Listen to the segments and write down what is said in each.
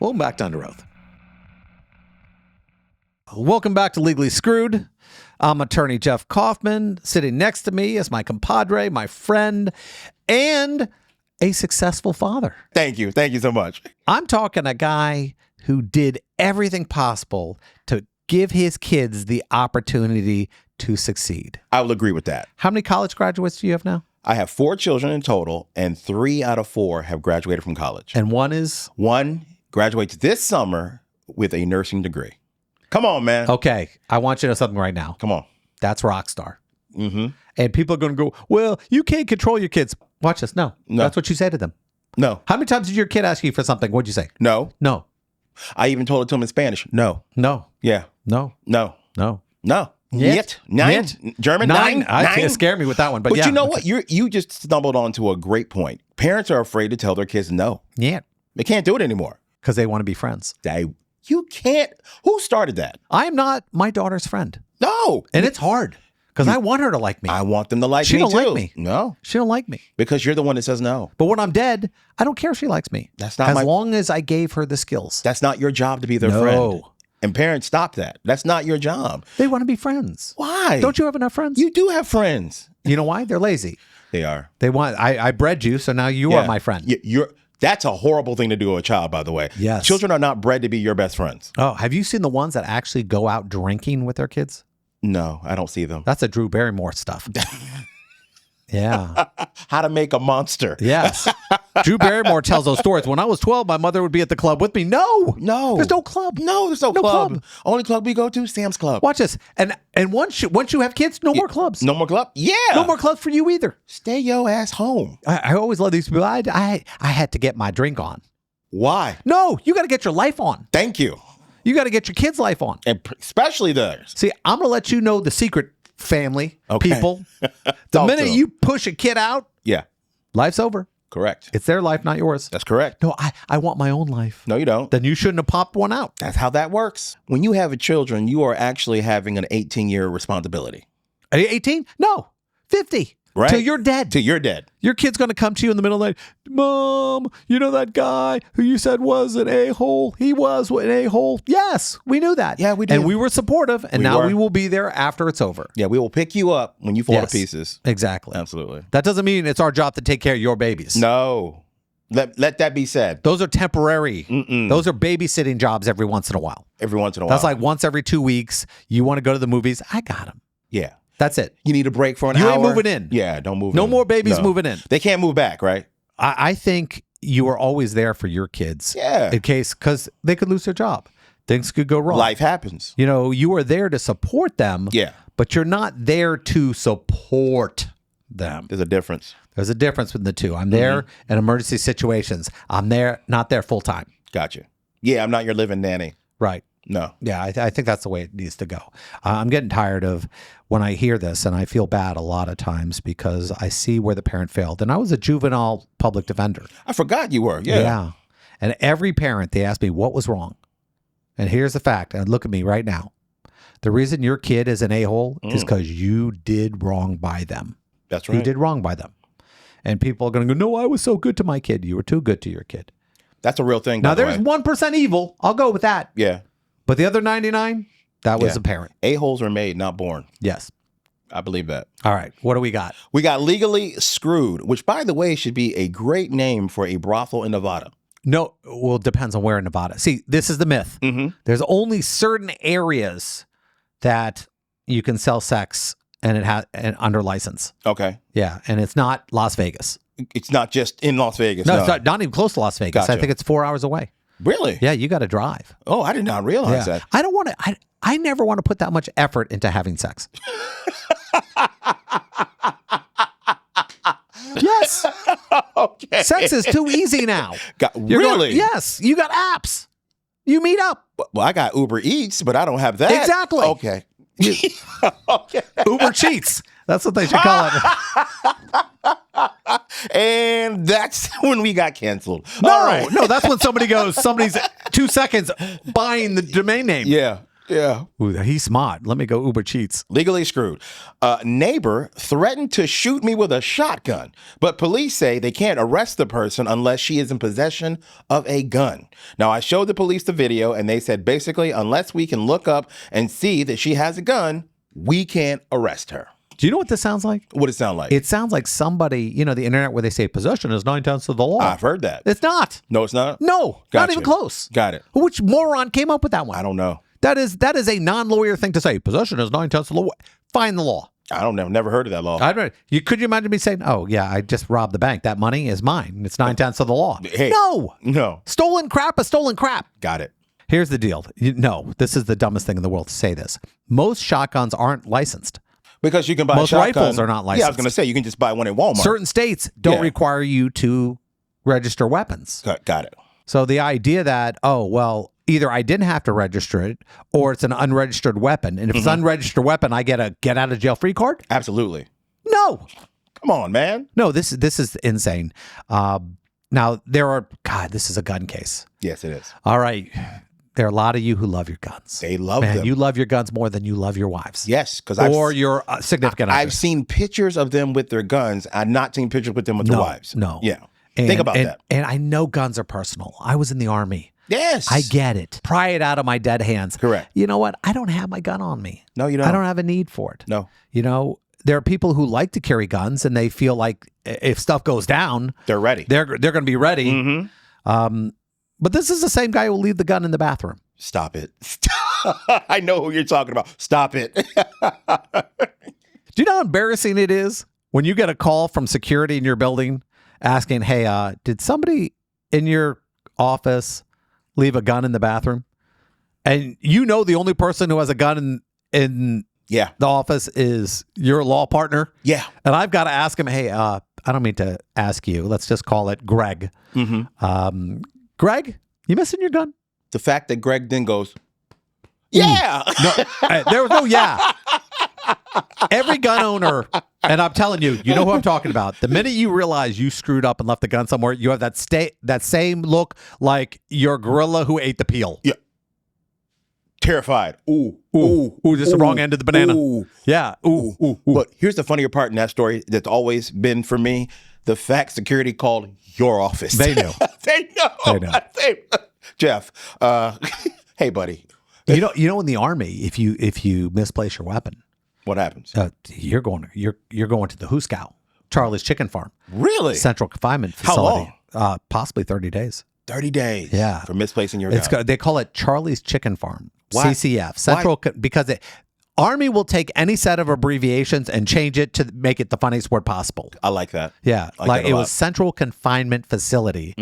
Welcome back to Under Oath. Welcome back to Legally Screwed. I'm attorney Jeff Kaufman. Sitting next to me is my compadre, my friend, and a successful father. Thank you. Thank you so much. I'm talking a guy who did everything possible to give his kids the opportunity to succeed. I will agree with that. How many college graduates do you have now? I have 4 children in total, and 3 out of 4 have graduated from college. And one is? One graduates this summer with a nursing degree. Come on, man. Okay, I want you to know something right now. Come on. That's rock star. Mm-hmm. And people are going to go, well, you can't control your kids. Watch this. No. That's what you say to them. No. How many times did your kid ask you for something? What'd you say? No. No. I even told it to him in Spanish. No. No. Yeah. No. No. No. No. Niet. Nine. Niet. German. Nine. Nine. It scared me with that one. But yeah. You know what? You just stumbled onto a great point. Parents are afraid to tell their kids no. Yeah. They can't do it anymore. Because they want to be friends. You can't. Who started that? I am not my daughter's friend. No. And it's hard. Because I want her to like me. I want them to like she me don't too. Like me. No. She don't like me. Because you're the one that says no. But when I'm dead, I don't care if she likes me. That's not as long as I gave her the skills. That's not your job to be their friend. And parents, stop that. That's not your job. They want to be friends. Why? Don't you have enough friends? You do have friends. You know why? They're lazy. They are. They want. I bred you, so now you are my friend. That's a horrible thing to do to a child, by the way. Yes. Children are not bred to be your best friends. Oh, have you seen the ones that actually go out drinking with their kids? No, I don't see them. That's a Drew Barrymore stuff. Yeah. How to make a monster. Yes. Drew Barrymore tells those stories. When I was 12, my mother would be at the club with me. No. There's no club. No, there's no club. Only club we go to, Sam's Club. Watch this. And once you have kids, no more clubs. No more club? Yeah. No more clubs for you either. Stay your ass home. I always love these people. I had to get my drink on. Why? No, you got to get your life on. Thank you. You got to get your kids' life on. And especially theirs. See, I'm going to let you know the secret, family, people. The minute you push a kid out, life's over. Correct. It's their life, not yours. That's correct. No, I want my own life. No, you don't. Then you shouldn't have popped one out. That's how that works. When you have children, you are actually having an 18-year responsibility. 18? No, 50. Right. Till you're dead. Till you're dead. Your kid's going to come to you in the middle of the night. Mom, you know that guy who you said was an a-hole? He was an a-hole. Yes, we knew that. Yeah, we did. And we were supportive, and we will be there after it's over. Yeah, we will pick you up when you fall to pieces. Exactly. Absolutely. That doesn't mean it's our job to take care of your babies. No. Let that be said. Those are temporary. Those are babysitting jobs every once in a while. Every once in a while. That's like once every 2 weeks. You want to go to the movies? I got them. Yeah. That's it. You need a break for an hour. You ain't moving in. Yeah, don't move in. No more babies moving in. They can't move back, right? I think you are always there for your kids. Yeah. In case, because they could lose their job. Things could go wrong. Life happens. You know, you are there to support them. Yeah. But you're not there to support them. There's a difference. There's a difference between the two. I'm there in emergency situations. I'm there, not there full time. Gotcha. Yeah, I'm not your living nanny. Right. No. Yeah, I think that's the way it needs to go. I'm getting tired of when I hear this, and I feel bad a lot of times because I see where the parent failed. And I was a juvenile public defender. I forgot you were. Yeah. And every parent, they ask me, what was wrong? And here's the fact, and look at me right now. The reason your kid is an a-hole is because you did wrong by them. That's right. You did wrong by them. And people are going to go, no, I was so good to my kid. You were too good to your kid. That's a real thing. Now, there's 1% evil. I'll go with that. Yeah. But the other 99, that was a parent. A-holes are made, not born. Yes. I believe that. All right. What do we got? We got Legally Screwed, which, by the way, should be a great name for a brothel in Nevada. No, well, it depends on where in Nevada. See, this is the myth. There's only certain areas that you can sell sex and it has under license. Okay. Yeah, and it's not Las Vegas. It's not just in Las Vegas. No, it's not even close to Las Vegas. Gotcha. I think it's 4 hours away. Really? Yeah, you got to drive. Oh, I did not realize that. I don't want to. I never want to put that much effort into having sex. Yes. Okay. Sex is too easy now. Really? Yes. You got apps. You meet up. Well, I got Uber Eats, but I don't have that. Exactly. Okay. Okay. Uber cheats. That's what they should call it. And that's when we got canceled. No, All right. no, that's when somebody's 2 seconds buying the domain name. Yeah. Yeah. Ooh, he's smart. Let me go Uber Cheats. Legally screwed. Neighbor threatened to shoot me with a shotgun, but police say they can't arrest the person unless she is in possession of a gun. Now, I showed the police the video, and they said basically, unless we can look up and see that she has a gun, we can't arrest her. Do you know what this sounds like? What does it sound like? It sounds like somebody, you know, the internet where they say possession is 9/10 of the law. I've heard that. It's not. No, it's not? No, not Gotcha. even close. Got it. Which moron came up with that one? I don't know. That is a non-lawyer thing to say. Possession is 9/10 of the law. Find the law. I don't know. Never heard of that law. Could you imagine me saying, "Oh yeah, I just robbed the bank. That money is mine. It's 9/10 of the law." Hey. No. Stolen crap is stolen crap. Got it. Here's the deal. No, this is the dumbest thing in the world to say this. Most shotguns aren't licensed. Because you can buy Most a shotgun. rifles are not Yeah, I was licensed. going to say, you can just buy one at Walmart. Certain states don't Yeah. require you to register weapons. Got it. So the idea that, oh, well, either I didn't have to register it or it's an unregistered weapon. And if it's an unregistered weapon, I get a get out of jail free card? Absolutely. No. Come on, man. No, this is insane. Now, this is a gun case. Yes, it is. All right. There are a lot of you who love your guns. They love Man, them. you love your guns more than you love your wives. Yes, because Or your significant I've others. seen pictures of them with their guns. I've not seen pictures with them with their wives. No. Yeah. And, Think about that. And I know guns are personal. I was in the Army. Yes. I get it. Pry it out of my dead hands. Correct. You know what? I don't have my gun on me. No, you don't. I don't have a need for it. No. You know, there are people who like to carry guns and they feel like if stuff goes down, They're ready. they're going to be ready. Mm-hmm. But this is the same guy who will leave the gun in the bathroom. Stop it. I know who you're talking about. Stop it. Do you know how embarrassing it is when you get a call from security in your building asking, hey, did somebody in your office leave a gun in the bathroom? And you know the only person who has a gun in Yeah. the office is your law partner. Yeah. And I've got to ask him, hey, I don't mean to ask you. Let's just call it Greg. Mm-hmm. Greg, you missing your gun? The fact that Greg then goes, yeah. No, there was no yeah. Every gun owner, and I'm telling you, you know who I'm talking about. The minute you realize you screwed up and left the gun somewhere, you have that same look like your gorilla who ate the peel. Yeah. Terrified. Ooh. Just the wrong end of the banana. Ooh. Yeah. Ooh. But here's the funnier part in that story that's always been for me. The fact security called your office. They knew. They know. Jeff, hey, buddy. You know, in the Army, if you misplace your weapon, What happens? you're going to the Hooskow, Charlie's Chicken Farm, Really? Central Confinement How Facility. Possibly 30 days. 30 days. Yeah. For misplacing your It's gun. they call it Charlie's Chicken Farm. Why? CCF. Central because Army will take any set of abbreviations and change it to make it the funniest word possible. I like that. Yeah, I like that a it lot. was Central Confinement Facility,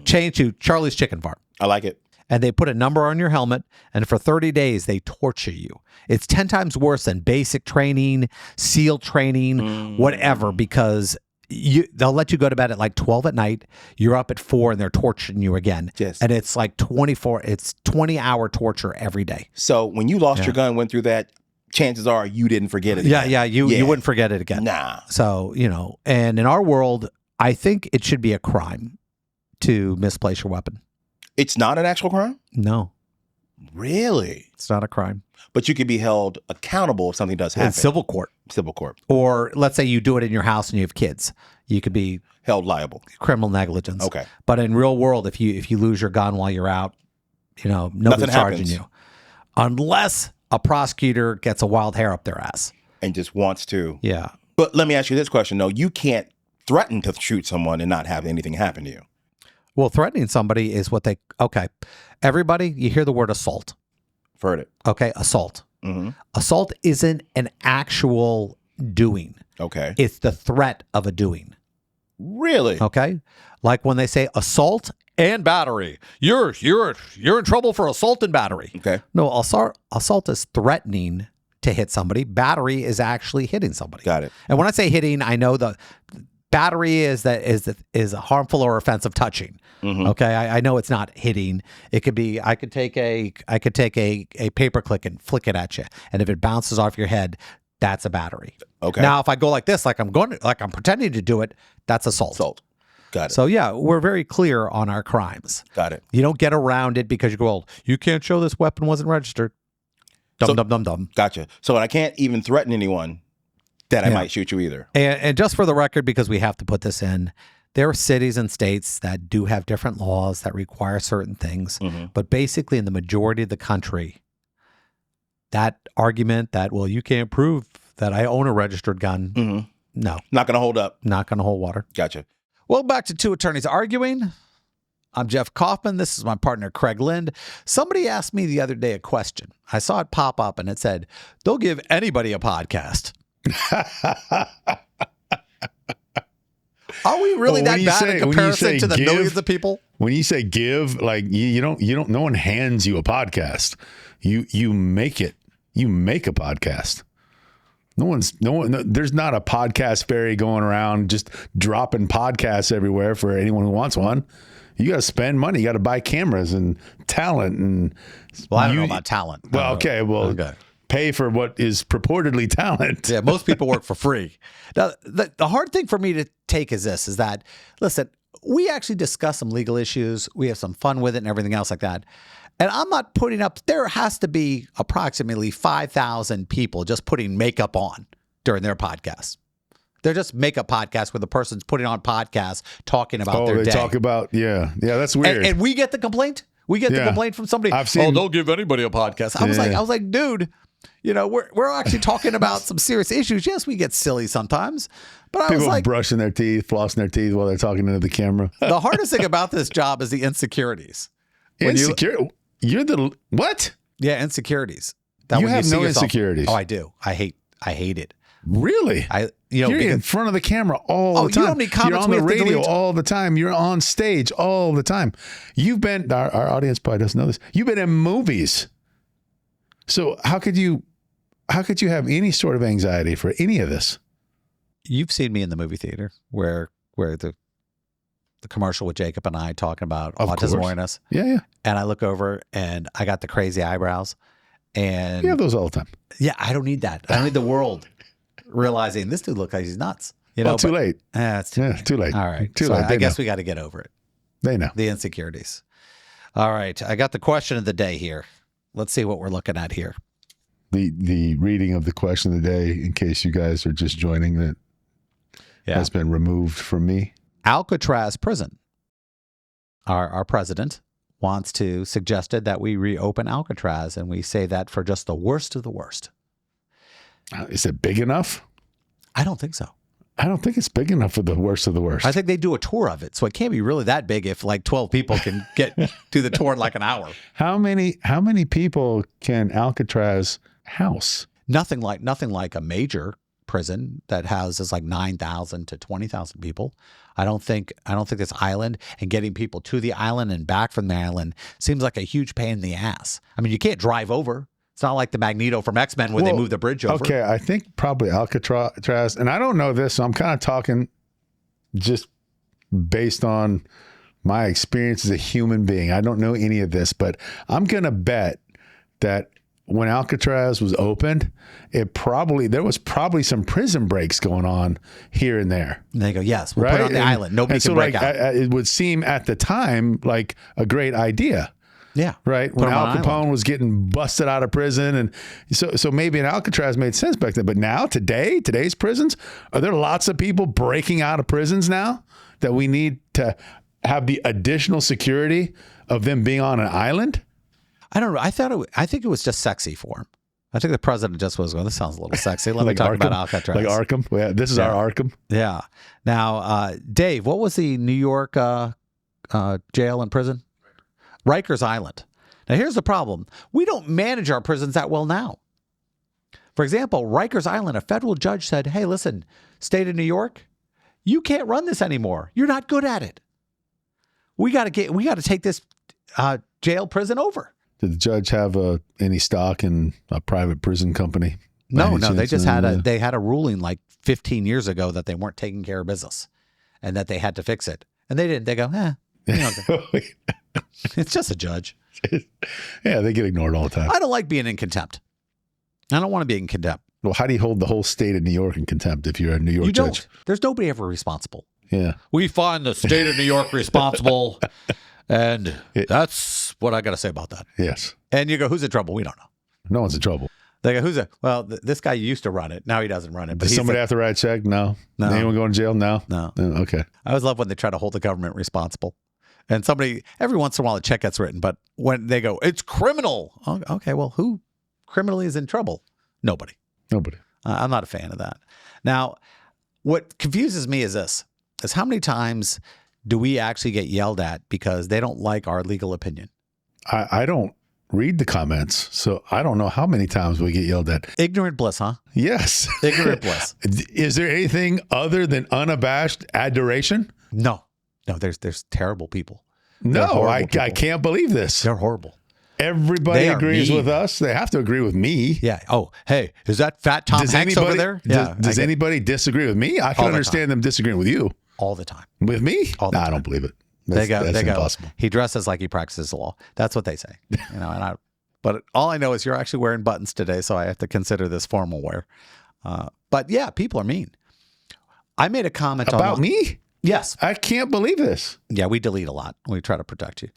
changed to Charlie's Chicken Farm. I like it. And they put a number on your helmet, and for 30 days, they torture you. It's 10 times worse than basic training, SEAL training, whatever, because they'll let you go to bed at like 12 at night. You're up at 4, and they're torturing you again. Yes. And it's like 20-hour torture every day. So when you lost your gun, went through that, chances are you didn't forget it again. Yeah, you wouldn't forget it again. Nah. So, and in our world, I think it should be a crime to misplace your weapon. It's not an actual crime? No, Really? it's not a crime. But you could be held accountable if something does happen. In civil court. Civil court. Or let's say you do it in your house and you have kids. You could be Held liable. criminal negligence. Okay. But in real world, if you lose your gun while you're out, nobody's Nothing charging happens. you. Unless a prosecutor gets a wild hair up their ass. And just wants to. Yeah. But let me ask you this question, though. You can't threaten to shoot someone and not have anything happen to you. Well, threatening somebody is everybody, you hear the word assault. Heard it. Okay, assault. Mm-hmm. Assault isn't an actual doing. Okay. It's the threat of a doing. Really? Okay? Like when they say assault and battery. You're in trouble for assault and battery. Okay. No, assault is threatening to hit somebody. Battery is actually hitting somebody. Got it. And when I say hitting, I know the battery is a harmful or offensive touching. Mm-hmm. Okay, I know it's not hitting. It could be. I could take a paper clip and flick it at you, and if it bounces off your head, that's a battery. Okay. Now, if I go like this, like I'm pretending to do it, that's assault. Assault. Got it. So yeah, we're very clear on our crimes. Got it. You don't get around it because you go, well, you can't show this weapon wasn't registered. Dum, dum, dum, dum. Gotcha. So I can't even threaten anyone that I might shoot you either. And just for the record, because we have to put this in, there are cities and states that do have different laws that require certain things. Mm-hmm. But basically, in the majority of the country, that argument that, well, you can't prove that I own a registered gun, no. Not going to hold up. Not going to hold water. Gotcha. Well, back to Two Attorneys Arguing. I'm Jeff Kaufman. This is my partner, Craig Lind. Somebody asked me the other day a question. I saw it pop up and it said, they'll give anybody a podcast. Are we really that bad in comparison to the millions of people? When you say give, like you don't. No one hands you a podcast. You make it. You make a podcast. There's not a podcast fairy going around just dropping podcasts everywhere for anyone who wants one. You got to spend money. You got to buy cameras and talent. And well, I don't know about talent. Well, okay. Well, pay for what is purportedly talent. Yeah, most people work for free. Now, the hard thing for me to take is this, is that, listen, we actually discuss some legal issues. We have some fun with it and everything else like that. And I'm not putting up, there has to be approximately 5,000 people just putting makeup on during their podcasts. They're just makeup podcasts where the person's putting on podcasts talking about their day. Oh, they talk about, yeah, that's weird. And we get the complaint. We get the complaint from somebody. They'll give anybody a podcast. I was like, dude, you know, we're actually talking about some serious issues. Yes, we get silly sometimes, but I was like, brushing their teeth, flossing their teeth while they're talking into the camera. The hardest thing about this job is the insecurities. You're the what? Yeah, insecurities. You have no insecurities. Oh, I do. I hate it. Really? You're in front of the camera all the time. You know how many comments you're on the radio all the time. You're on stage all the time. You've been, our audience probably doesn't know this. You've been in movies. So how could you have any sort of anxiety for any of this? You've seen me in the movie theater where the commercial with Jacob and I talking about autism awareness. Yeah. And I look over and I got the crazy eyebrows. And you have those all the time. Yeah, I don't need that. I don't need the world realizing this dude looks like he's nuts. You know, too late. It's too late. Too late. All right. Too late. I guess we got to get over it. They know. The insecurities. All right. I got the question of the day here. Let's see what we're looking at here. The reading of the question of the day, in case you guys are just joining, that has been removed from me. Alcatraz prison. Our president suggested that we reopen Alcatraz, and we say that for just the worst of the worst. Is it big enough? I don't think so. I don't think it's big enough for the worst of the worst. I think they do a tour of it, so it can't be really that big if like 12 people can get to the tour in like an hour. How many people can Alcatraz house? Nothing like a major prison that houses like 9,000 to 20,000 people. I don't think this island and getting people to the island and back from the island seems like a huge pain in the ass. I mean, you can't drive over. It's not like the Magneto from X-Men where they move the bridge over. Okay, I think probably Alcatraz, and I don't know this, so I'm kind of talking just based on my experience as a human being. I don't know any of this, but I'm going to bet that when Alcatraz was opened, there was probably some prison breaks going on here and there. And they go, yes, we'll put it on the island. Nobody can break out. It would seem at the time like a great idea. Yeah. Right. When Al Capone was getting busted out of prison. And so maybe an Alcatraz made sense back then. But now, today's prisons, are there lots of people breaking out of prisons now that we need to have the additional security of them being on an island? I don't know. I think it was just sexy for him. I think the president just was going, this sounds a little sexy. Let me talk about Alcatraz. Like Arkham? Yeah, this is our Arkham. Yeah. Now, Dave, what was the New York jail and prison? Rikers Island. Now, here's the problem. We don't manage our prisons that well now. For example, Rikers Island, a federal judge said, hey, listen, state of New York, you can't run this anymore. You're not good at it. We got to take this jail prison over. Did the judge have any stock in a private prison company? No, they just had a ruling like 15 years ago that they weren't taking care of business and that they had to fix it. And they didn't. They go, it's just a judge. Yeah, they get ignored all the time. I don't like being in contempt. I don't want to be in contempt. Well, how do you hold the whole state of New York in contempt if you're a New York judge? Don't. There's nobody ever responsible. Yeah. We find the state of New York responsible, and that's what I got to say about that. Yes. And you go, who's in trouble? We don't know. No one's in trouble. They go, this guy used to run it. Now he doesn't run it. But Does somebody have to write a check? No. No. Anyone going to jail? No. No. Okay. I always love when they try to hold the government responsible. And somebody, every once in a while, a check gets written. But when they go, it's criminal. Oh, okay, well, who criminally is in trouble? Nobody. I'm not a fan of that. Now, what confuses me is this, is how many times do we actually get yelled at because they don't like our legal opinion? I don't read the comments, so I don't know how many times we get yelled at. Ignorant bliss, huh? Yes. Ignorant bliss. Is there anything other than unabashed adoration? No, there's terrible people. No, I can't believe this. They're horrible. Everybody agrees with us. They have to agree with me. Yeah. Oh, hey, is that fat Tom Hanks over there? Yeah. Does anybody disagree with me? I can understand them disagreeing with you. All the time. With me? No, I don't believe it. That's impossible. He dresses like he practices the law. That's what they say. But all I know is you're actually wearing buttons today, so I have to consider this formal wear. But yeah, people are mean. I made a comment about me. Yes, I can't believe this. Yeah, we delete a lot. We try to protect you.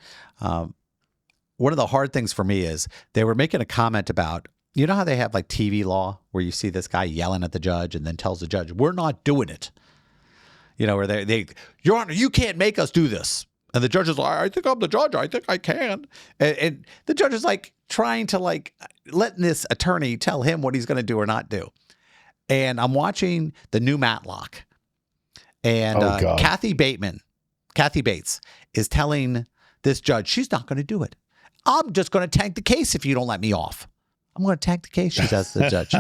One of the hard things for me is they were making a comment about, you know how they have like TV law where you see this guy yelling at the judge and then tells the judge, we're not doing it. You know, where they Your Honor, you can't make us do this. And the judge is like, I think I'm the judge. I think I can. And the judge is like trying to letting this attorney tell him what he's going to do or not do. And I'm watching the new Matlock. And Kathy Bates is telling this judge, she's not going to do it. I'm just going to tank the case if you don't let me off. I'm going to tank the case, she says to the judge.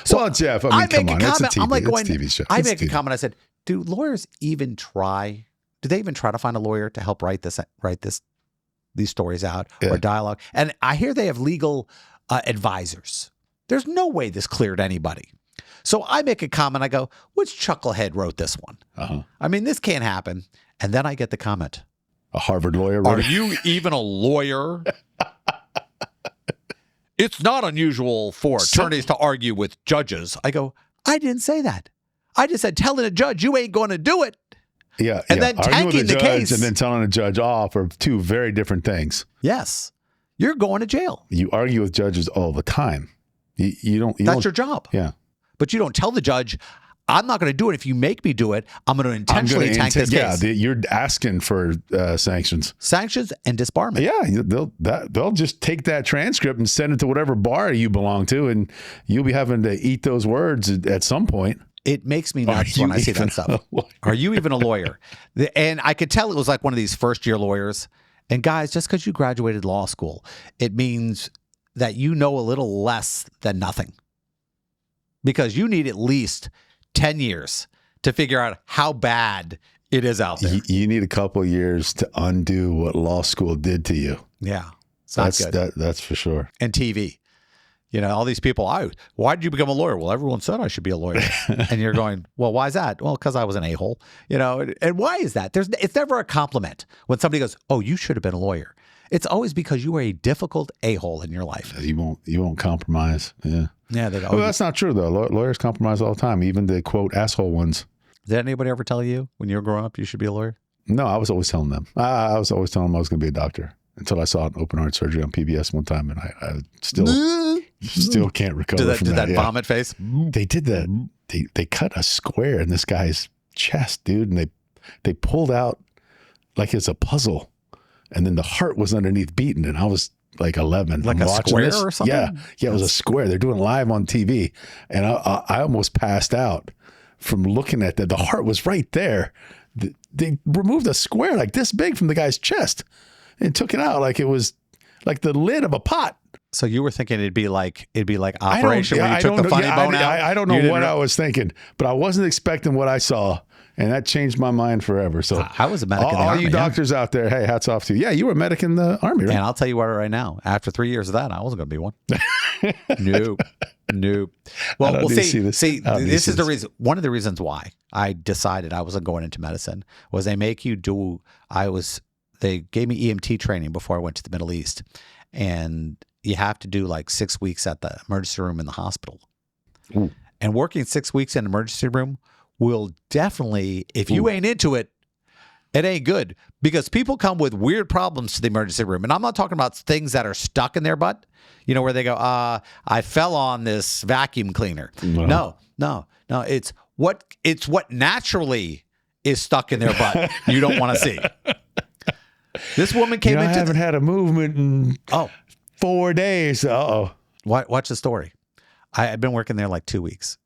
So well, Jeff, I mean, come on. It's a TV, I'm like going, it's a TV show. I make a comment. I said, do lawyers even try? Do they even try to find a lawyer to help write these stories out or dialogue? And I hear they have legal advisors. There's no way this cleared anybody. So I make a comment. I go, which chucklehead wrote this one? Uh-huh. I mean, this can't happen. And then I get the comment. A Harvard lawyer wrote Are you even a lawyer? It's not unusual for attorneys to argue with judges. I go, I didn't say that. I just said telling a judge you ain't going to do it. Yeah. And then tanking the case. And then telling a judge off are two very different things. Yes. You're going to jail. You argue with judges all the time. You don't. That's your job. Yeah. But you don't tell the judge, I'm not going to do it. If you make me do it, I'm going to intentionally tank this case. Yeah, you're asking for sanctions. Sanctions and disbarment. Yeah, they'll just take that transcript and send it to whatever bar you belong to, and you'll be having to eat those words at some point. It makes me nuts when I see that stuff. Are you even a lawyer? And I could tell it was like one of these first-year lawyers. And guys, just because you graduated law school, it means that you know a little less than nothing. Because you need at least 10 years to figure out how bad it is out there. You need a couple of years to undo what law school did to you. Yeah. That's good. That's for sure. And TV. You know, all these people, why did you become a lawyer? Well, everyone said I should be a lawyer. And you're going, well, why is that? Well, because I was an a-hole. You know, and why is that? It's never a compliment when somebody goes, oh, you should have been a lawyer. It's always because you were a difficult a-hole in your life. You won't compromise. Yeah. Yeah, they go. Well, that's not true though. Lawyers compromise all the time, even the quote asshole ones. Did anybody ever tell you when you were growing up you should be a lawyer? No, I was always telling them. I was always telling them I was going to be a doctor until I saw an open heart surgery on PBS one time, and I still can't recover from that. Did that vomit face? They did that. They cut a square in this guy's chest, dude, and they pulled out like it's a puzzle, and then the heart was underneath beating, and I was like 11. Like a square or something? Yeah, it was a square. They're doing live on TV. And I almost passed out from looking at that. The heart was right there. They removed a square like this big from the guy's chest and took it out like it was like the lid of a pot. So you were thinking it'd be like Operation where you took the funny bone out? I don't know what I was thinking, but I wasn't expecting what I saw. And that changed my mind forever. So I was a medic in the Army. All you doctors out there, hey, hats off to you. Yeah, you were a medic in the Army, right? And I'll tell you what right now, after 3 years of that, I wasn't going to be one. Nope. Well, this is the reason. One of the reasons why I decided I wasn't going into medicine was they make you do, they gave me EMT training before I went to the Middle East. And you have to do like 6 weeks at the emergency room in the hospital. Ooh. And working 6 weeks in an emergency room will definitely, if you ain't into it, It ain't good because people come with weird problems to the emergency room. And I'm not talking about things that are stuck in their butt, where they go, I fell on this vacuum cleaner. No. It's what naturally is stuck in their butt you don't want to see. This woman came into... I haven't had a movement in 4 days. Uh-oh. Watch the story. I've been working there like 2 weeks.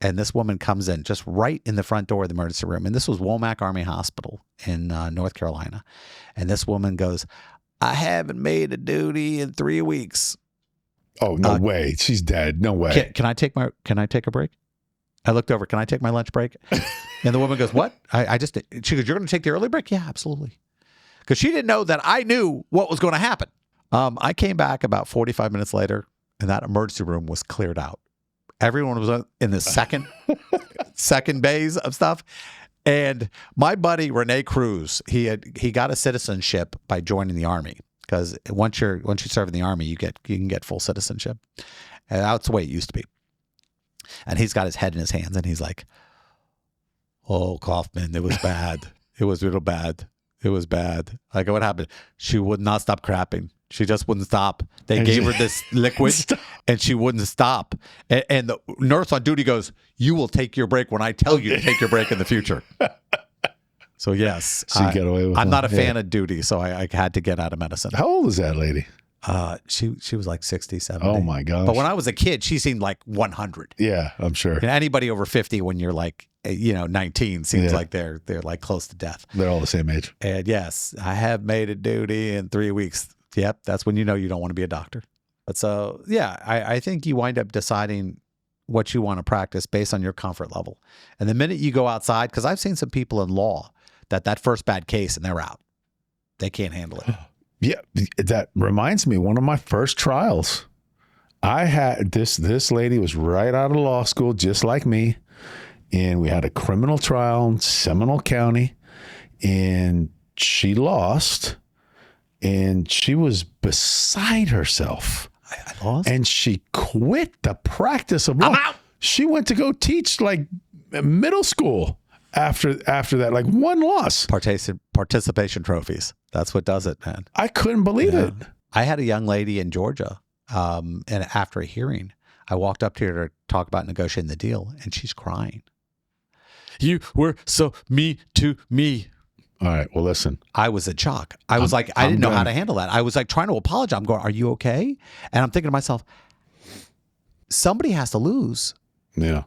And this woman comes in just right in the front door of the emergency room. And this was Womack Army Hospital in North Carolina. And this woman goes, I haven't made a duty in 3 weeks. Oh, no way. She's dead. No way. Can I take a break? I looked over. Can I take my lunch break? And the woman goes, what? She goes, you're going to take the early break? Yeah, absolutely. Because she didn't know that I knew what was going to happen. I came back about 45 minutes later, and that emergency room was cleared out. Everyone was in the second bays of stuff. And my buddy, Rene Cruz, he got a citizenship by joining the Army. Because once you serve in the Army, you can get full citizenship. And that's the way it used to be. And he's got his head in his hands, and he's like, oh, Kaufman, it was bad. It was real bad. It was bad. I go, what happened? She would not stop crapping. She just wouldn't stop. They gave her this liquid, and she wouldn't stop. And the nurse on duty goes, you will take your break when I tell you to take your break in the future. So, yes, I'm not a fan of duty, so I had to get out of medicine. How old is that lady? She was like 60, 70. Oh, my gosh. But when I was a kid, she seemed like 100. Yeah, I'm sure. And anybody over 50 when you're like, 19 seems like they're like close to death. They're all the same age. And yes, I have made a duty in 3 weeks. Yep, that's when you know you don't want to be a doctor. But so, yeah, I think you wind up deciding what you want to practice based on your comfort level. And the minute you go outside, because I've seen some people in law that first bad case and they're out. They can't handle it. Yeah, that reminds me, one of my first trials, I had this lady was right out of law school, just like me. And we had a criminal trial in Seminole County, and she lost. And she was beside herself. I lost? And she quit the practice of law. I'm out. She went to go teach like middle school after that, like one loss. Participation trophies. That's what does it, man. I couldn't believe it. I had a young lady in Georgia, and after a hearing, I walked up to her to talk about negotiating the deal, and she's crying. You were so me to me. All right. Well, listen. I was in shock. I was I didn't know how to handle that. I was like trying to apologize. I'm going, are you okay? And I'm thinking to myself, somebody has to lose. Yeah.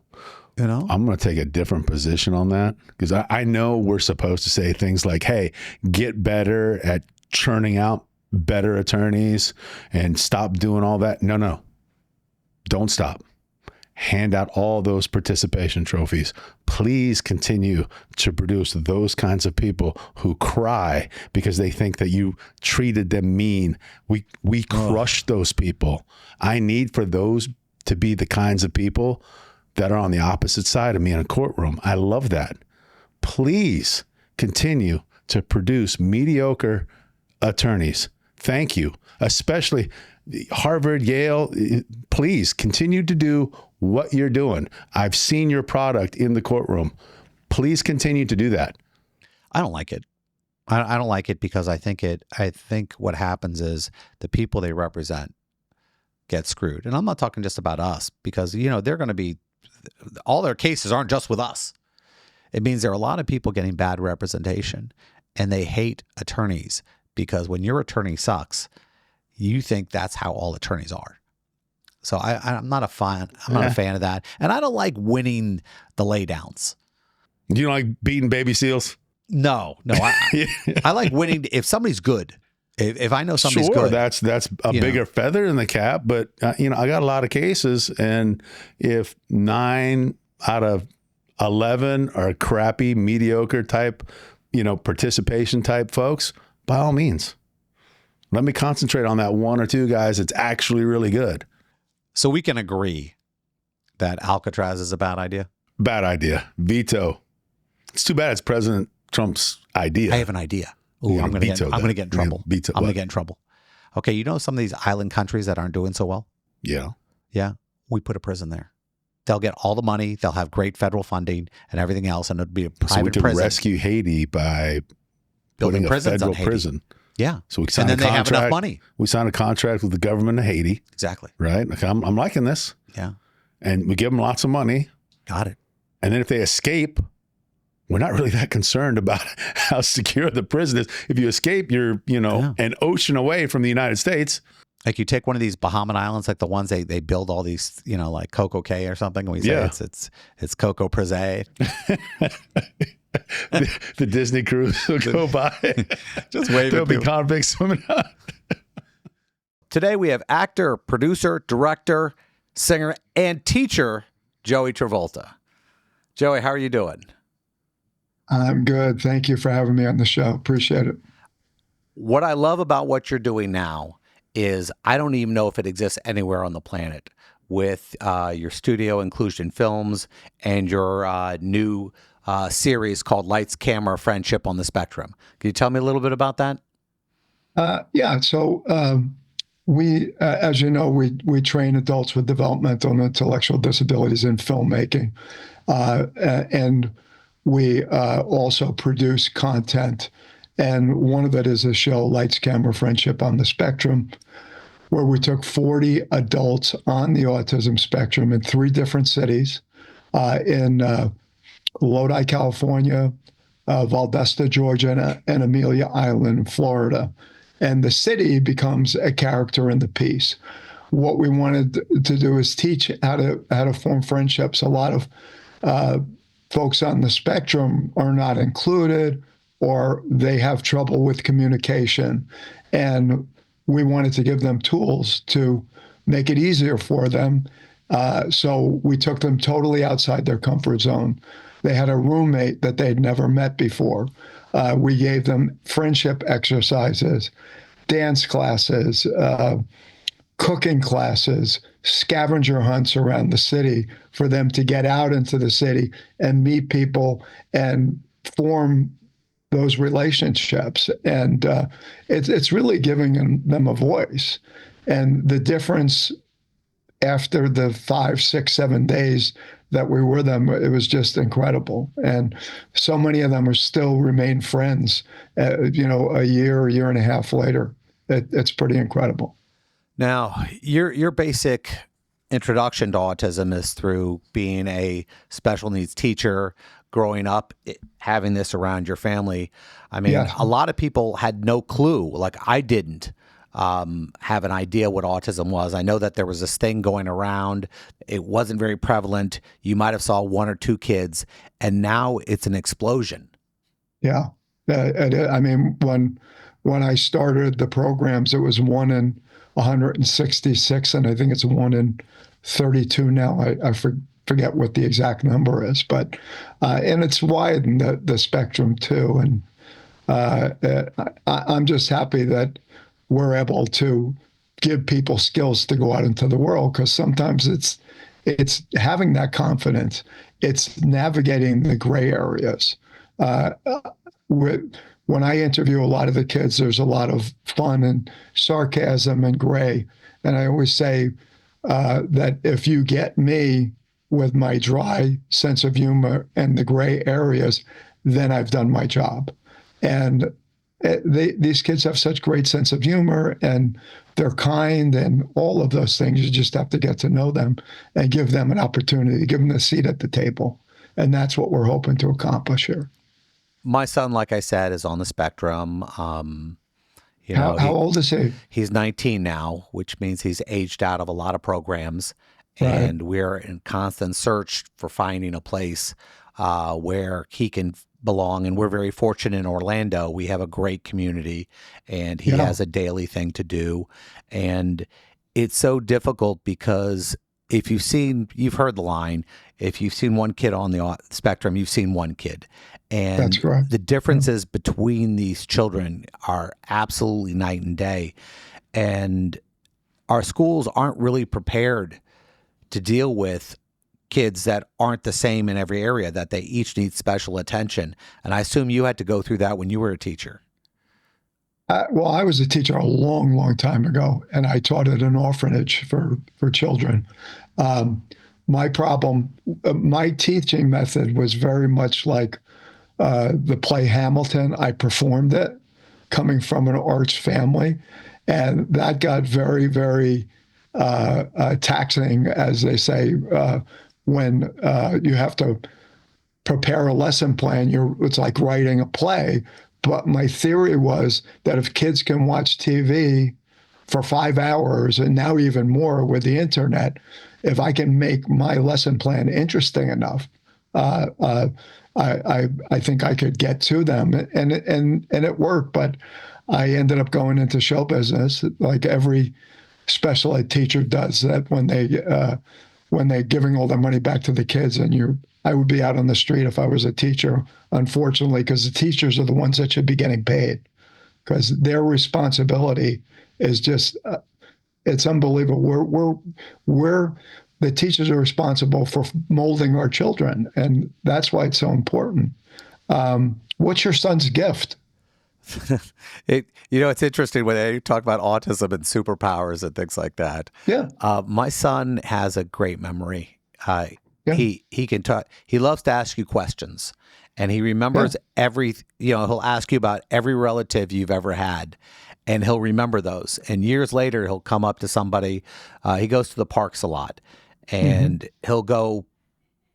I'm going to take a different position on that because I know we're supposed to say things like, hey, get better at churning out better attorneys and stop doing all that. No. Don't stop. Hand out all those participation trophies. Please continue to produce those kinds of people who cry because they think that you treated them mean. We crushed those people. I need for those to be the kinds of people that are on the opposite side of me in a courtroom. I love that. Please continue to produce mediocre attorneys. Thank you. Especially Harvard, Yale. Please continue to do what you're doing. I've seen your product in the courtroom. Please continue to do that. I don't like it. I don't like it because I think what happens is the people they represent get screwed. And I'm not talking just about us because, they're going to be, all their cases aren't just with us. It means there are a lot of people getting bad representation and they hate attorneys because when your attorney sucks, you think that's how all attorneys are. So I'm not a fan. I'm not a fan of that. And I don't like winning the laydowns. You don't like beating baby seals? No. I like winning if somebody's good. If I know somebody's good. That's a bigger feather in the cap. But, I got a lot of cases. And if 9 out of 11 are crappy, mediocre type, participation type folks, by all means, let me concentrate on that 1 or 2 guys that's actually really good. So we can agree that Alcatraz is a bad idea? Bad idea. Veto. It's too bad it's President Trump's idea. I have an idea. Ooh, I'm going to get in trouble. I'm going to get in trouble. Okay, some of these island countries that aren't doing so well? Yeah. Yeah. We put a prison there. They'll get all the money. They'll have great federal funding and everything else, and it'll be a private prison. So we could rescue Haiti by building putting a prisons on federal Haiti. prison. Yeah. So we And signed then a they have contract. enough money. We signed a contract with the government of Haiti, Exactly. right? Like, I'm liking this. Yeah. And we give them lots of money. Got it. And then if they escape, we're not really that concerned about how secure the prison is. If you escape, you're, an ocean away from the United States. Like you take one of these Bahamian islands, like the ones they build all these, like Coco Cay or something. And we say it's Coco Prese. the Disney cruise will go by. Just wave There'll at be people. convicts swimming out. Today we have actor, producer, director, singer, and teacher Joey Travolta. Joey, how are you doing? I'm good. Thank you for having me on the show. Appreciate it. What I love about what you're doing now is I don't even know if it exists anywhere on the planet with your studio Inclusion Films and your new series called Lights, Camera, Friendship on the Spectrum. Can you tell me a little bit about that? Yeah. So we, as you know, we train adults with developmental and intellectual disabilities in filmmaking. And we also produce content. And one of it is a show, Lights, Camera, Friendship on the Spectrum, where we took 40 adults on the autism spectrum in 3 different cities, in Lodi, California, Valdosta, Georgia, and Amelia Island, Florida. And the city becomes a character in the piece. What we wanted to do is teach how to form friendships. A lot of folks on the spectrum are not included, or they have trouble with communication. And we wanted to give them tools to make it easier for them. So we took them totally outside their comfort zone. They had a roommate that they'd never met before. We gave them friendship exercises, dance classes, cooking classes, scavenger hunts around the city for them to get out into the city and meet people and form those relationships. And it's really giving them a voice. And the difference after the 5, 6, 7 days that we were them, it was just incredible. And so many of them are still remain friends, a year and a half later. It's pretty incredible. Now, your basic introduction to autism is through being a special needs teacher, growing up, having this around your family. I mean, Yes. A lot of people had no clue, like I didn't have an idea what autism was. I know that there was this thing going around. It wasn't very prevalent. You might have saw 1 or 2 kids, and now it's an explosion. Yeah. I mean, when I started the programs, it was 1 in 166, and I think it's 1 in 32 now. I forget what the exact number is, but and it's widened the spectrum too. And I'm just happy that we're able to give people skills to go out into the world, because sometimes it's having that confidence. It's navigating the gray areas. When I interview a lot of the kids, there's a lot of fun and sarcasm and gray. And I always say that if you get me with my dry sense of humor and the gray areas, then I've done my job. And these kids have such great sense of humor, and they're kind, and all of those things. You just have to get to know them and give them an opportunity, give them a seat at the table. And that's what we're hoping to accomplish here. My son, like I said, is on the spectrum. How old is he? He's 19 now, which means he's aged out of a lot of programs. Right. And we're in constant search for finding a place where he can belong. And we're very fortunate in Orlando. We have a great community, and he has a daily thing to do. And it's so difficult because you've heard the line, if you've seen one kid on the spectrum, you've seen one kid. And That's correct. The differences between these children are absolutely night and day. And our schools aren't really prepared to deal with kids that aren't the same in every area, that they each need special attention. And I assume you had to go through that when you were a teacher. Well, I was a teacher a long, long time ago, and I taught at an orphanage for children. My teaching method was very much like the play Hamilton. I performed it, coming from an arts family, and that got very, very taxing, as they say, when you have to prepare a lesson plan. It's like writing a play. But my theory was that if kids can watch TV for 5 hours, and now even more with the internet, if I can make my lesson plan interesting enough, I think I could get to them, and it worked. But I ended up going into show business, like every special ed teacher does. That when they're giving all their money back to the kids, and I would be out on the street if I was a teacher, unfortunately, because the teachers are the ones that should be getting paid, because their responsibility is just, it's unbelievable. We're the teachers are responsible for molding our children, and that's why it's so important. What's your son's gift? It's interesting when they talk about autism and superpowers and things like that. Yeah. My son has a great memory. Yeah. He can talk. He loves to ask you questions, and he remembers he'll ask you about every relative you've ever had, and he'll remember those. And years later, he'll come up to somebody. He goes to the parks a lot, and he'll go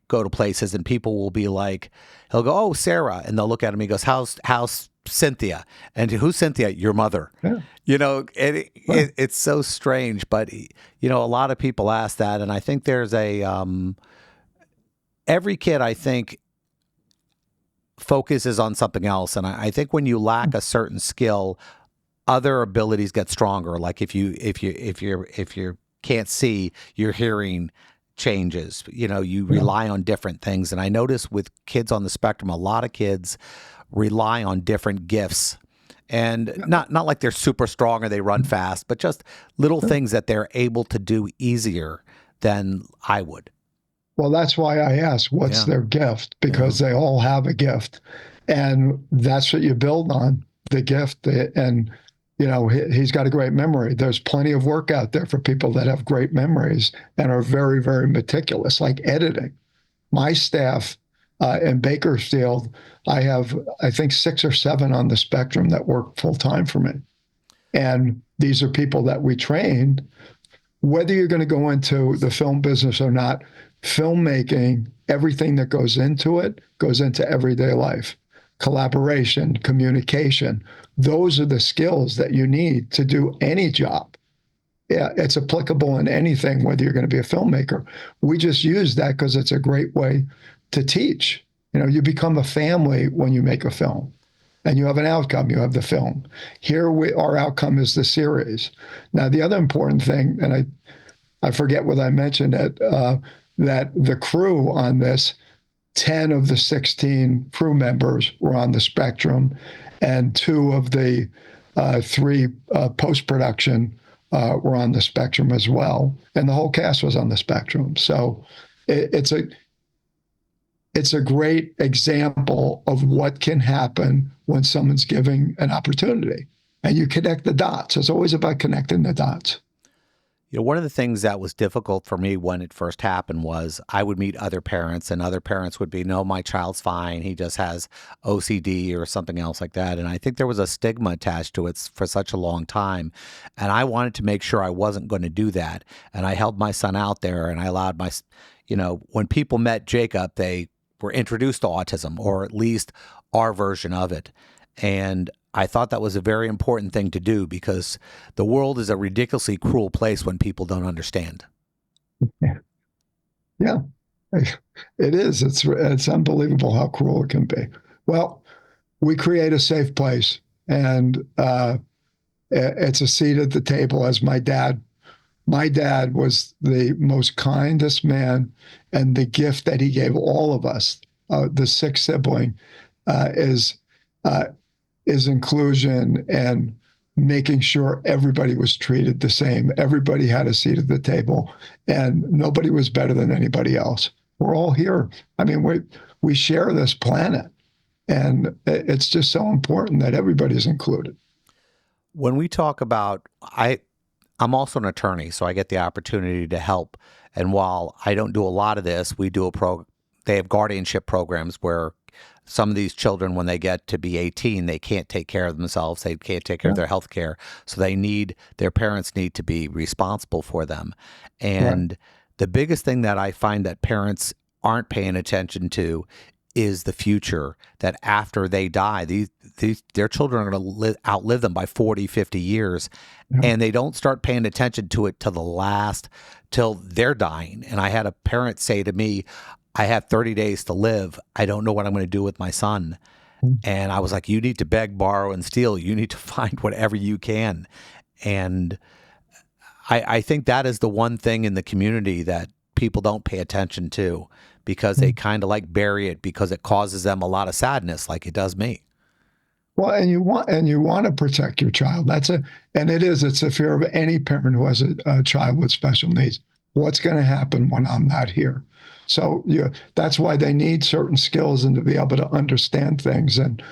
to places, and people will be like, he'll go, "Oh, Sarah," and they'll look at him. He goes, "How's Cynthia?" And who's Cynthia? Your mother. Yeah. And it's so strange, but a lot of people ask that, and I think there's every kid, I think, focuses on something else, and I think when you lack a certain skill, other abilities get stronger. Like if you can't see, your hearing changes. You rely on different things, and I notice with kids on the spectrum, a lot of kids rely on different gifts, and not like they're super strong or they run fast, but just little things that they're able to do easier than I would. Well, that's why I asked, what's their gift? Because they all have a gift, and that's what you build on, the gift. And he's got a great memory. There's plenty of work out there for people that have great memories and are very, very meticulous, like editing. My staff in Bakersfield, I have, I think, 6 or 7 on the spectrum that work full time for me. And these are people that we trained. Whether you're going to go into the film business or not, filmmaking, everything that goes into it goes into everyday life. Collaboration, communication, those are the skills that you need to do any job. Yeah, it's applicable in anything, whether you're going to be a filmmaker. We just use that because it's a great way to teach. You become a family when you make a film, and you have an outcome. You have the film. Here, our outcome is the series. Now, the other important thing, and I forget whether I mentioned it, that the crew on this, 10 of the 16 crew members were on the spectrum, and 2 of the 3 post-production were on the spectrum as well, and the whole cast was on the spectrum. So it's a great example of what can happen when someone's giving an opportunity, and you connect the dots. It's always about connecting the dots. One of the things that was difficult for me when it first happened was I would meet other parents, and other parents would be, "No, my child's fine. He just has OCD or something else like that." And I think there was a stigma attached to it for such a long time. And I wanted to make sure I wasn't going to do that. And I held my son out there, and I allowed when people met Jacob, they were introduced to autism, or at least our version of it. And I thought that was a very important thing to do, because the world is a ridiculously cruel place when people don't understand. Yeah, it is. It's unbelievable how cruel it can be. Well, we create a safe place, and it's a seat at the table. As my dad was the most kindest man, and the gift that he gave all of us, the 6th sibling, is inclusion and making sure everybody was treated the same. Everybody had a seat at the table, and nobody was better than anybody else. We're all here. I mean, we share this planet, and it's just so important that everybody's included. When we talk about, I'm also an attorney, so I get the opportunity to help. And while I don't do a lot of this, we do they have guardianship programs where some of these children, when they get to be 18, they can't take care of themselves. They can't take care of their health care. So their parents need to be responsible for them. And the biggest thing that I find that parents aren't paying attention to is the future, that after they die, their children are going to outlive them by 40, 50 years. And they don't start paying attention to it till they're dying. And I had a parent say to me, I have 30 days to live. I don't know what I'm going to do with my son. And I was like, you need to beg, borrow, and steal. You need to find whatever you can. And I think that is the one thing in the community that people don't pay attention to, because they kind of like bury it because it causes them a lot of sadness, like it does me. Well, and you want to protect your child. It's a fear of any parent who has a child with special needs. What's going to happen when I'm not here? So that's why they need certain skills and to be able to understand things. And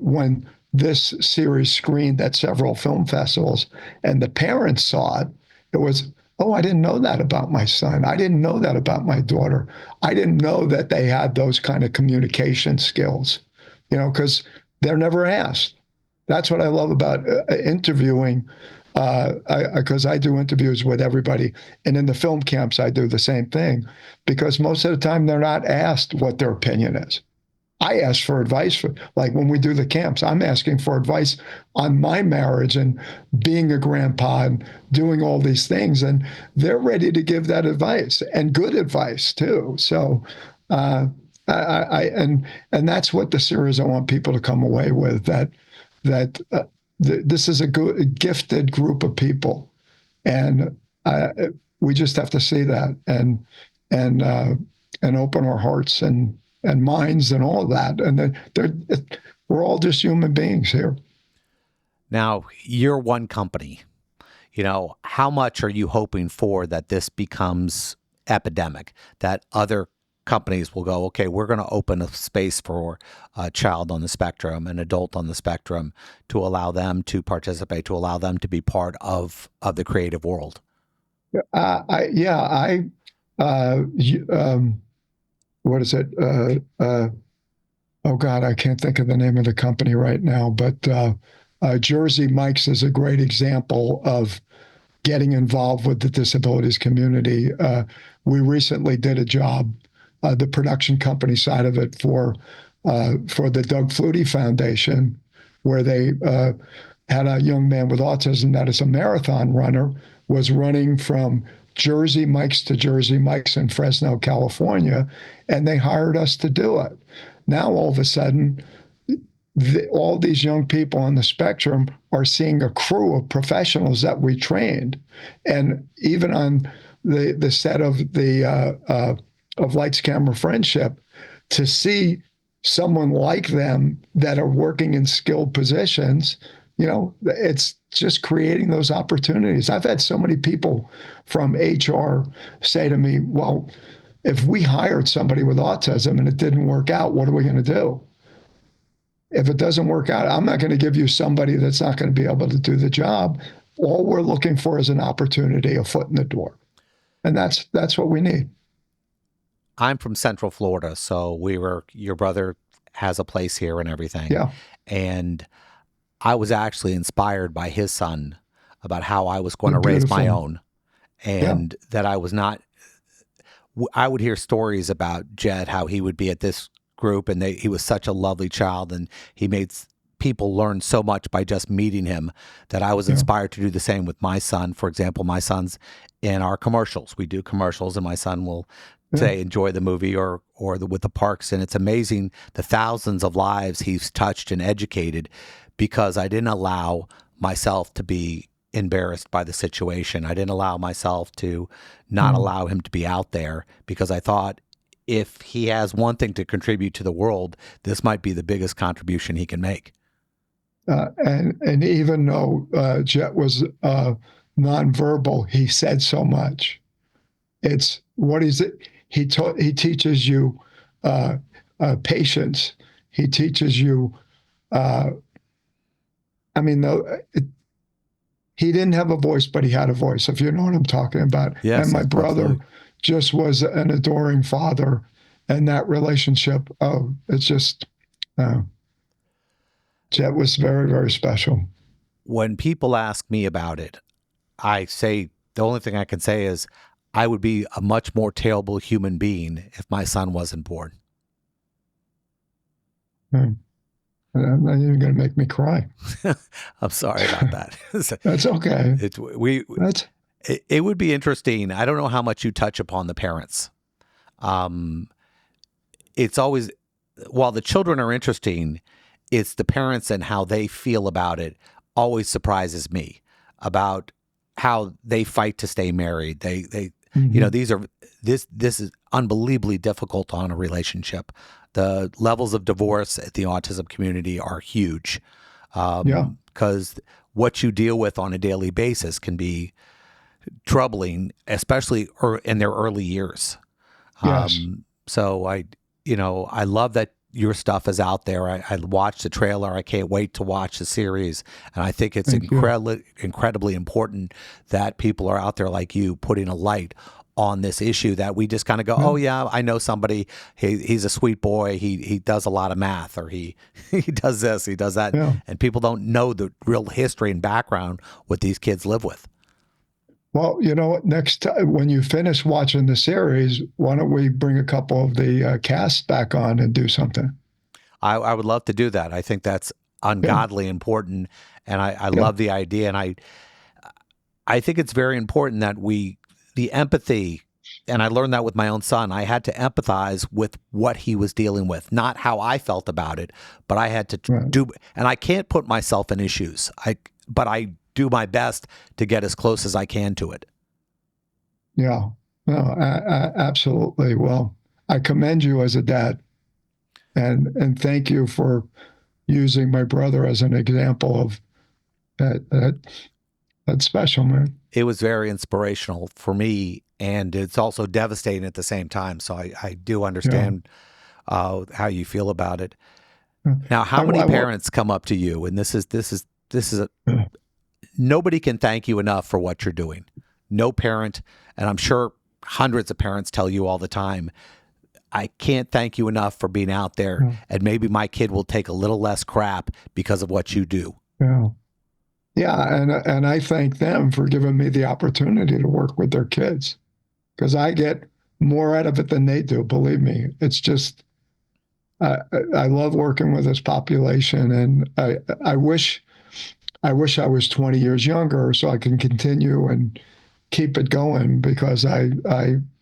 when this series screened at several film festivals and the parents saw it, it was, oh, I didn't know that about my son. I didn't know that about my daughter. I didn't know that they had those kind of communication skills, because they're never asked. That's what I love about interviewing, because I do interviews with everybody. And in the film camps, I do the same thing, because most of the time they're not asked what their opinion is. I ask for advice like when we do the camps, I'm asking for advice on my marriage and being a grandpa and doing all these things. And they're ready to give that advice, and good advice too. So, and that's what the series I want people to come away with, that this is a gifted group of people, and we just have to see that and open our hearts and minds and all of that. And we're all just human beings here. Now, you're one company. How much are you hoping for that this becomes epidemic, that other companies will go, okay, we're going to open a space for a child on the spectrum, an adult on the spectrum, to allow them to participate, to allow them to be part of the creative world? What is it? Oh God, I can't think of the name of the company right now, but Jersey Mike's is a great example of getting involved with the disabilities community. We recently did a job, the production company side of it, for the Doug Flutie Foundation, where they had a young man with autism that is a marathon runner, was running from Jersey Mike's to Jersey Mike's in Fresno, California, and they hired us to do it. Now, all of a sudden, all these young people on the spectrum are seeing a crew of professionals that we trained. And even on the set of Lights, Camera, Friendship, to see someone like them that are working in skilled positions, it's just creating those opportunities. I've had so many people from HR say to me, well, if we hired somebody with autism and it didn't work out, what are we going to do? If it doesn't work out, I'm not going to give you somebody that's not going to be able to do the job. All we're looking for is an opportunity, a foot in the door. And that's what we need. I'm from Central Florida, so your brother has a place here and everything. Yeah. And I was actually inspired by his son about how I was going to raise my own, and that I was not. I would hear stories about Jed, how he would be at this group, and he was such a lovely child, and he made people learn so much by just meeting him, that I was inspired to do the same with my son. For example, my son's in our commercials. We do commercials, and my son will say, enjoy the movie or with the parks. And it's amazing the thousands of lives he's touched and educated, because I didn't allow myself to be embarrassed by the situation. I didn't allow myself to not allow him to be out there, because I thought if he has one thing to contribute to the world, this might be the biggest contribution he can make. And even though Jet was nonverbal, he said so much. It's what is it? He teaches you patience. He teaches you. He didn't have a voice, but he had a voice, if you know what I'm talking about. Yes, and my brother absolutely. just was an adoring father. and that relationship, it's just, uh, that was very, very special. When people ask me about it, I say the only thing I can say is I would be a much more terrible human being if my son wasn't born. I'm not even going to make me cry. I'm sorry about that. That's okay. It would be interesting. I don't know how much you touch upon the parents. It's always, while the children are interesting, it's the parents and how they feel about it always surprises me about how they fight to stay married. They you know, this is unbelievably difficult on a relationship. The levels of divorce at the autism community are huge because what you deal with on a daily basis can be troubling, especially in their early years. Yes. So I love that your stuff is out there. I watched the trailer. I can't wait to watch the series. And I think it's incredibly important that people are out there like you putting a light on this issue that we just kind of go, oh yeah, I know somebody, he's a sweet boy. He does a lot of math, or he does this, he does that. Yeah. And people don't know the real history and background what these kids live with. Well, you know what? Next time, when you finish watching the series, why don't we bring a couple of the casts back on and do something? I would love to do that. I think that's ungodly important, and I love the idea. And I think it's very important that the empathy, and I learned that with my own son. I had to empathize with what he was dealing with, not how I felt about it, but I had to do. And I can't put myself in his shoes. But I do my best to get as close as I can to it. Yeah, no, absolutely. Well, I commend you as a dad, and thank you for using my brother as an example of that. That's special, man. It was very inspirational for me, and it's also devastating at the same time. So I do understand how you feel about it. Now, how many parents come up to you, and this is nobody can thank you enough for what you're doing. No parent, and I'm sure hundreds of parents tell you all the time, I can't thank you enough for being out there, and maybe my kid will take a little less crap because of what you do. Yeah, and I thank them for giving me the opportunity to work with their kids, because I get more out of it than they do, believe me. It's just, I love working with this population, and I wish I was 20 years younger so I can continue and keep it going, because I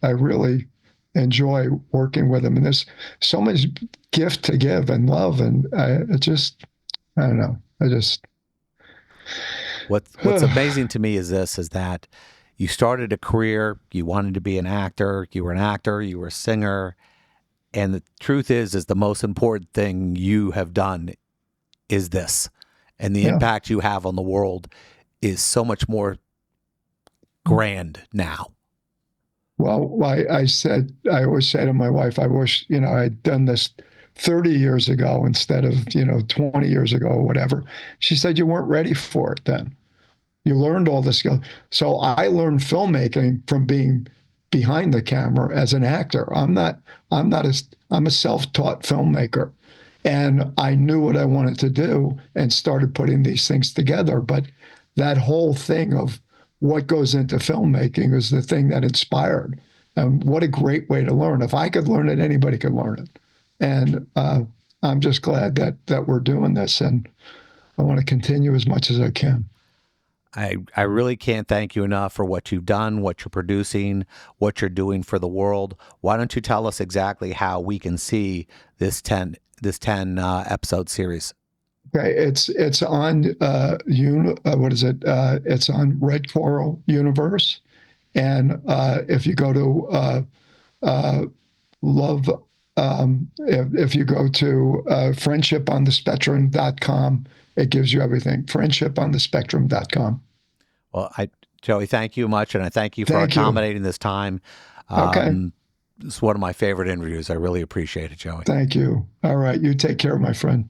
really enjoy working with them. And there's so much gift to give and love. And I don't know. What's amazing to me is that you started a career, you wanted to be an actor, you were a singer. And the truth is the most important thing you have done is this. And the impact you have on the world is so much more grand now. Well, I always say to my wife, I wish, I'd done this 30 years ago instead of, 20 years ago or whatever. She said, you weren't ready for it then. You learned all the skills. So I learned filmmaking from being behind the camera as an actor. I'm a self-taught filmmaker. And I knew what I wanted to do and started putting these things together. But that whole thing of what goes into filmmaking is the thing that inspired. And what a great way to learn. If I could learn it, anybody could learn it. And I'm just glad that we're doing this. And I want to continue as much as I can. I really can't thank you enough for what you've done, what you're producing, what you're doing for the world. Why don't you tell us exactly how we can see this 10 episode series? Okay, it's on what is it? It's on Red Coral Universe, and if you go to love, if you go to friendshiponthespectrum.com, it gives you everything. friendshiponthespectrum.com. Well, Joey, thank you much, and I thank you for accommodating this time. Okay. It's one of my favorite interviews. I really appreciate it, Joey. Thank you. All right, you take care, my friend.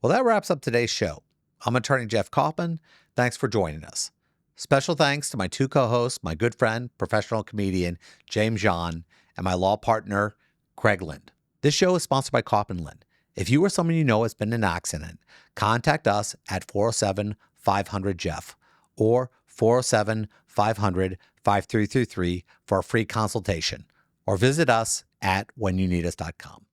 Well, that wraps up today's show. I'm attorney Jeff Kaufman. Thanks for joining us. Special thanks to my two co-hosts, my good friend, professional comedian James John, and my law partner, Craig Lind. This show is sponsored by Kaufman Lind. If you or someone you know has been in an accident, contact us at 407-500-JEFF or 407-500-5333 for a free consultation, or visit us at whenyouneedus.com.